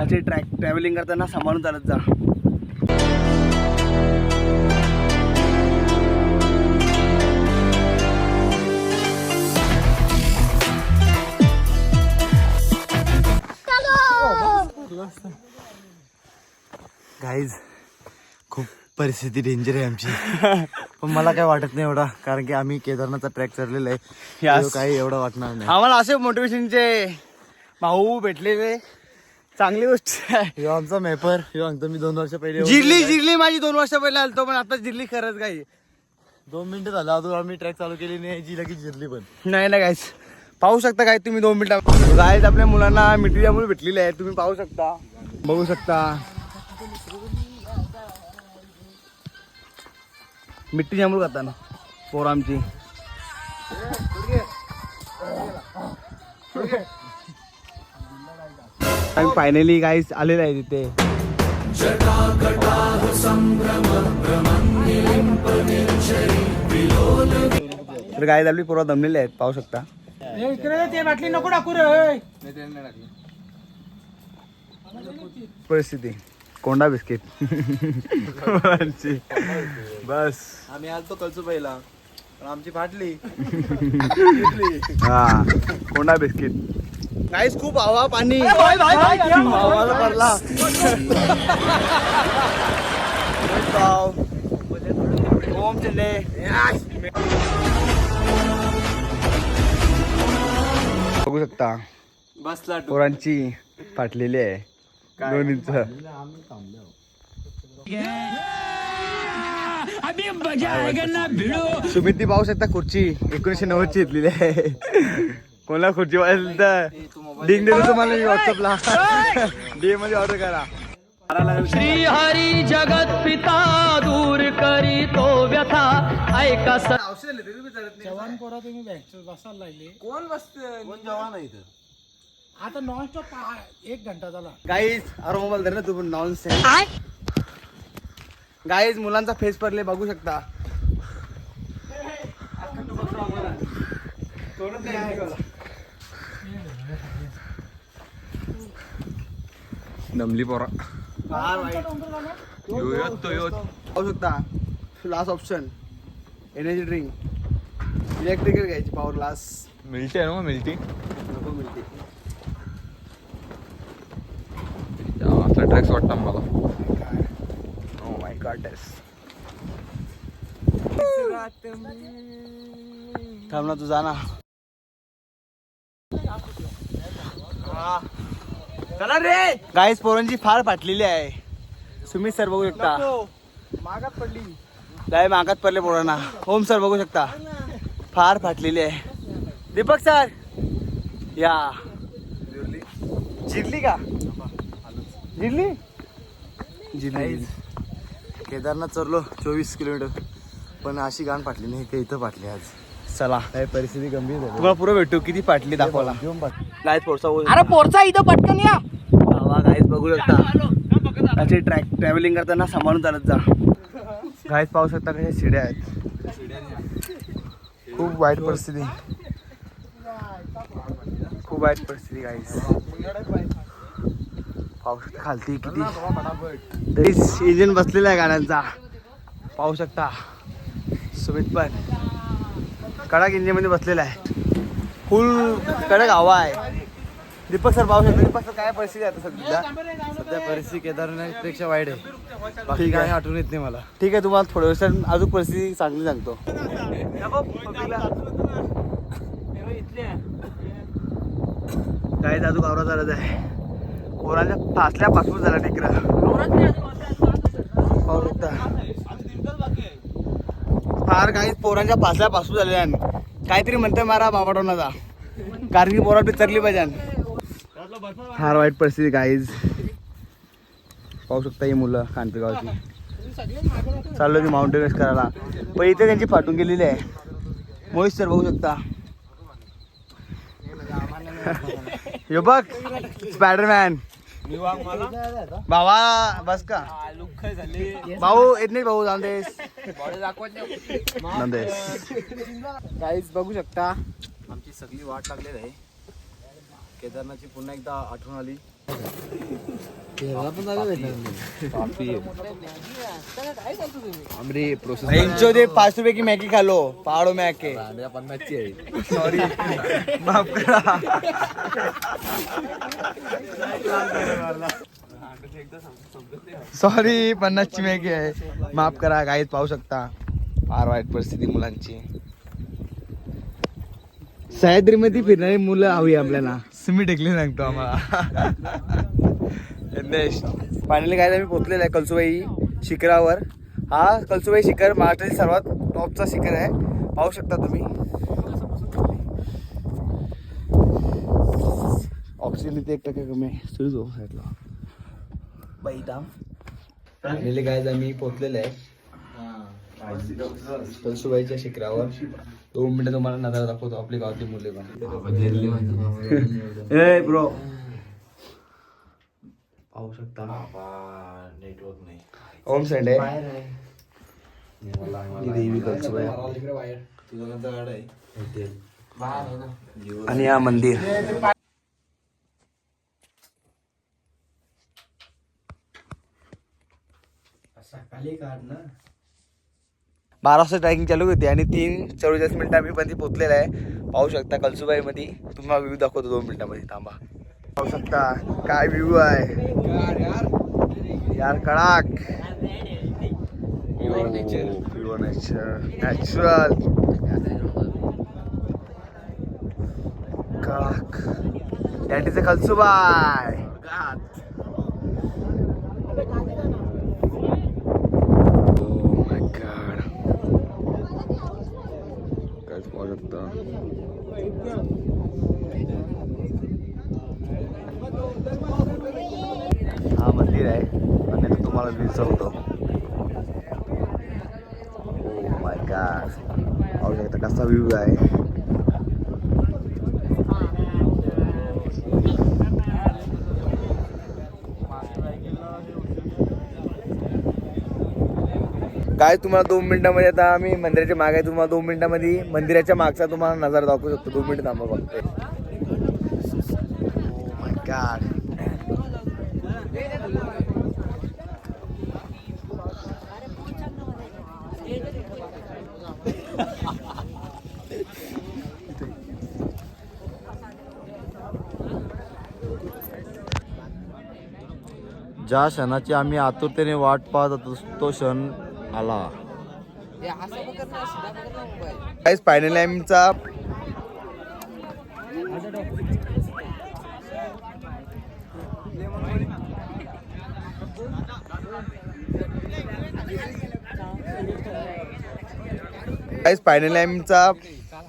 असे ट्रॅव्हलिंग करताना सांभाळून चालत जा. गाईज खूप परिस्थिती डेंजर आहे आमची. पण मला काय वाटत नाही एवढा, कारण की आम्ही केदारनाथचा ट्रॅक चढलेला आहे. काही एवढं वाटणार नाही. आम्हाला असे मोटिवेशनचे भाऊ भेटलेले चांगली गोष्ट आहे. ह्यो आमचा मेपर, ह्यो सांगतो मी 2 वर्ष पहिले जिरली माझी 2 वर्ष पहिले आलतो, पण आता जिरली खरंच काही 2 मिनिटं झाला अजून आम्ही ट्रॅक चालू केली नाही, जी लगेच जिरली. पण नाही ना गाईस, पाहू शकता काय तुम्ही 2 मिनिटं. गाईस आपल्या मुलांना मिठीच्यामुळे भेटलेले आहे, तुम्ही पाहू शकता, बघू शकता. मिट्टी जांभूळ करताना पोर आमची. आम्ही फायनली गाईस आलेलो आहे तिथे. तर गाईस आपली पोरं दमलेले आहेत, पाहू शकता. ते बाटली नको टाकू रे. परिस्थिती कोंडा बिस्किट बस. आम्ही आलतो कलसू पहिला, पण आमची फाटली. हा कोंडा बिस्किट. गाईस खूप हवा पाणी आवाज पडला. ओम चले बघू शकता बसला पोरांची फाटलेली आहे 2 इंच. सुमिती पाहू शकता खुर्ची 1990 ची घेतलेली आहे. कोणाला खुर्ची पाहिजे तर लिंक देतो तुम्हाला मी व्हॉट्सअपला. DM मध्ये ऑर्डर करा. श्री हरी जगत पिता दूर करी तो व्यथा ऐका. जवान पोरा तुम्ही बसायला लागले. कोण बसते? कोण जवान आहे इथं? आता नॉनस्टॉप 1 घंटा झाला. गाईज अरे मोबाईल धर ना तू पण नॉनसेन्स. गाईज मुलांचा फेस पडले बघू शकता. दमली पोरा. पाहू शकता. Last option energy drink electrical घ्यायची पॉवर ग्लास. मिळते ना मिळते. नको मिळते. असला ट्रॅक्स वाटतं मला. Oh my goddess. थांब ना तू जा ना. चला रे. गाईस पोरांची फार फाटलेली आहे. सुमित सर बघू शकता मागात पडली. काय मागात पडले पोरांना. ओम सर बघू शकता फार फाटलेली आहे. दीपक सर या जिरली का? जिरली जिरली. केदारनाथ चढलो 24 किलोमीटर, पण अशी गाण फाटली नाही काही इथं फाटली आज. चला काही परिस्थिती गंभीर झाली. तुम्हाला पुरं भेटू किती फाटली दाखवला. गाईस पोरचा अरे पोरचा इथं पटकन या. गाईस बघू शकता असे ट्रॅव्हलिंग करताना सांभाळून चालत जा. गाईस पाहू शकता कशा शिड्या आहेत. खूप वाईट परिस्थिती, खूप वाईट परिस्थिती गाईस. पाहू शकता खालती किती तरीच इंजिन बसलेला आहे गाड्यांचा. पाहू शकता सुमित पण कडक इंजिन मध्ये बसलेला आहे. फुल कडक हवा आहे. दीपक सर पाहू शकता. दीपक सर काय परिस्थिती आहे आता सध्या परिस्थिती केदारनाथपेक्षा वाईट आहे. बाकी काय आठवण येत नाही मला. ठीक आहे, तुम्हाला थोड्या दिवसांनी अजून परिस्थिती चांगली सांगतो. काय अजून गावरा चालत आहे. पोरांच्या फासल्यापासून झाला टिकरा. पाहू शकता फार काही पोरांच्या फासल्यापासून झालेल्या. काहीतरी म्हणते मारा बाबाटोनाचा, कारण की पोरा पिचरली पाहिजे. फार वाईट परिस्थिती गाईज. पाहू शकता ही मुलं कानपेगावची चाललो की माउंटेन रेस करायला, पण इथे त्यांची फाटून गेलेली आहे. मोहित सर बघू शकता. हे बघ स्पायडरमॅन. भावा बस का भाऊ येत नाही. भाऊ जाणदेस गाईस बघू शकता आमची सगळी वाट लागलेली आहे. केदारनाथची पुन्हा एकदा आठवण आली. इंचो दे 5 रुपये की मॅगी खालो पहाड़ो में आके. 50ची आहे. सॉरी माफ करा. सॉरी 50ची मॅगी आहे, माफ करा. काहीच पाहू शकता फार वाईट परिस्थिती मुलांची. सह्याद्रीमध्ये फिरणारी मुलं हवी आपल्याला. तुम्ही टेकली सांगतो आम्हाला. फायनली काय आम्ही पोहोचलेलो आहे कळसुबाई शिखरावर. हा कळसुबाई शिखर महाराष्ट्रातील सर्वात टॉपचा शिखर आहे, पाहू शकता तुम्ही. ऑक्सिजन इथे 1% कमी आहे. सुरू फायनली काय आम्ही पोहोचलेलो आहे कळसुबाईच्या शिखरावर. 2 मिनिटं तुम्हाला नजारा दाखवतो. आपली गावातली मुले पण ए ब्रो पाहू शकता. नेटवर्क नाही. ओम संडे देवी कळसुबाई आणि हा मंदिर. 12 वाजता ट्रॅकिंग चालू होती आणि 3:44 मिनिटं आम्ही पण पोहोचलेलं आहे. पाहू शकता कळसुबाई मध्ये. तुम्हाला व्ह्यू दाखवतो 2 मिनिटांमध्ये. थांबा. पाहू शकता काय व्ह्यू आहे यार. कडाक प्युअर नॅचरल कडाक. That is a Kalsubai. हा मंदिर आहे आणि तुम्हाला दिसवतो. ओ माय गॉड, पाहू शकता कसा व्ह्यू आहे. काय तुम्हाला 2 मिनिटांमध्ये आता आम्ही मंदिराच्या मागे आहे. तुम्हाला 2 मिनिटांमध्ये मंदिराच्या मागचा तुम्हाला नजारा दाखवू शकतो. 2 मिनिट थांबा फक्त. Oh my God. ज्या क्षणाची आम्ही आतुरतेने वाट पाहत होतो तो क्षण आला. गाइस फायनली आमचा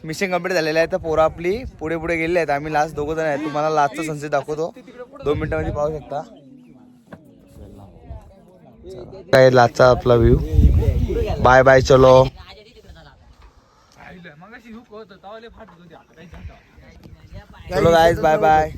मिशन कंप्लीट झालेला आहे. तर पोरं आपली पुढे पुढे गेलेली आहेत. आम्ही लास्ट 2 जण आहेत. तुम्हाला लास्टचा सनसेट दाखवतो 2 मिनिटांमध्ये पाहू शकता. काय लास्टचा आपला व्ह्यू. Bye bye. चलो चलो गाइस बाय बाय.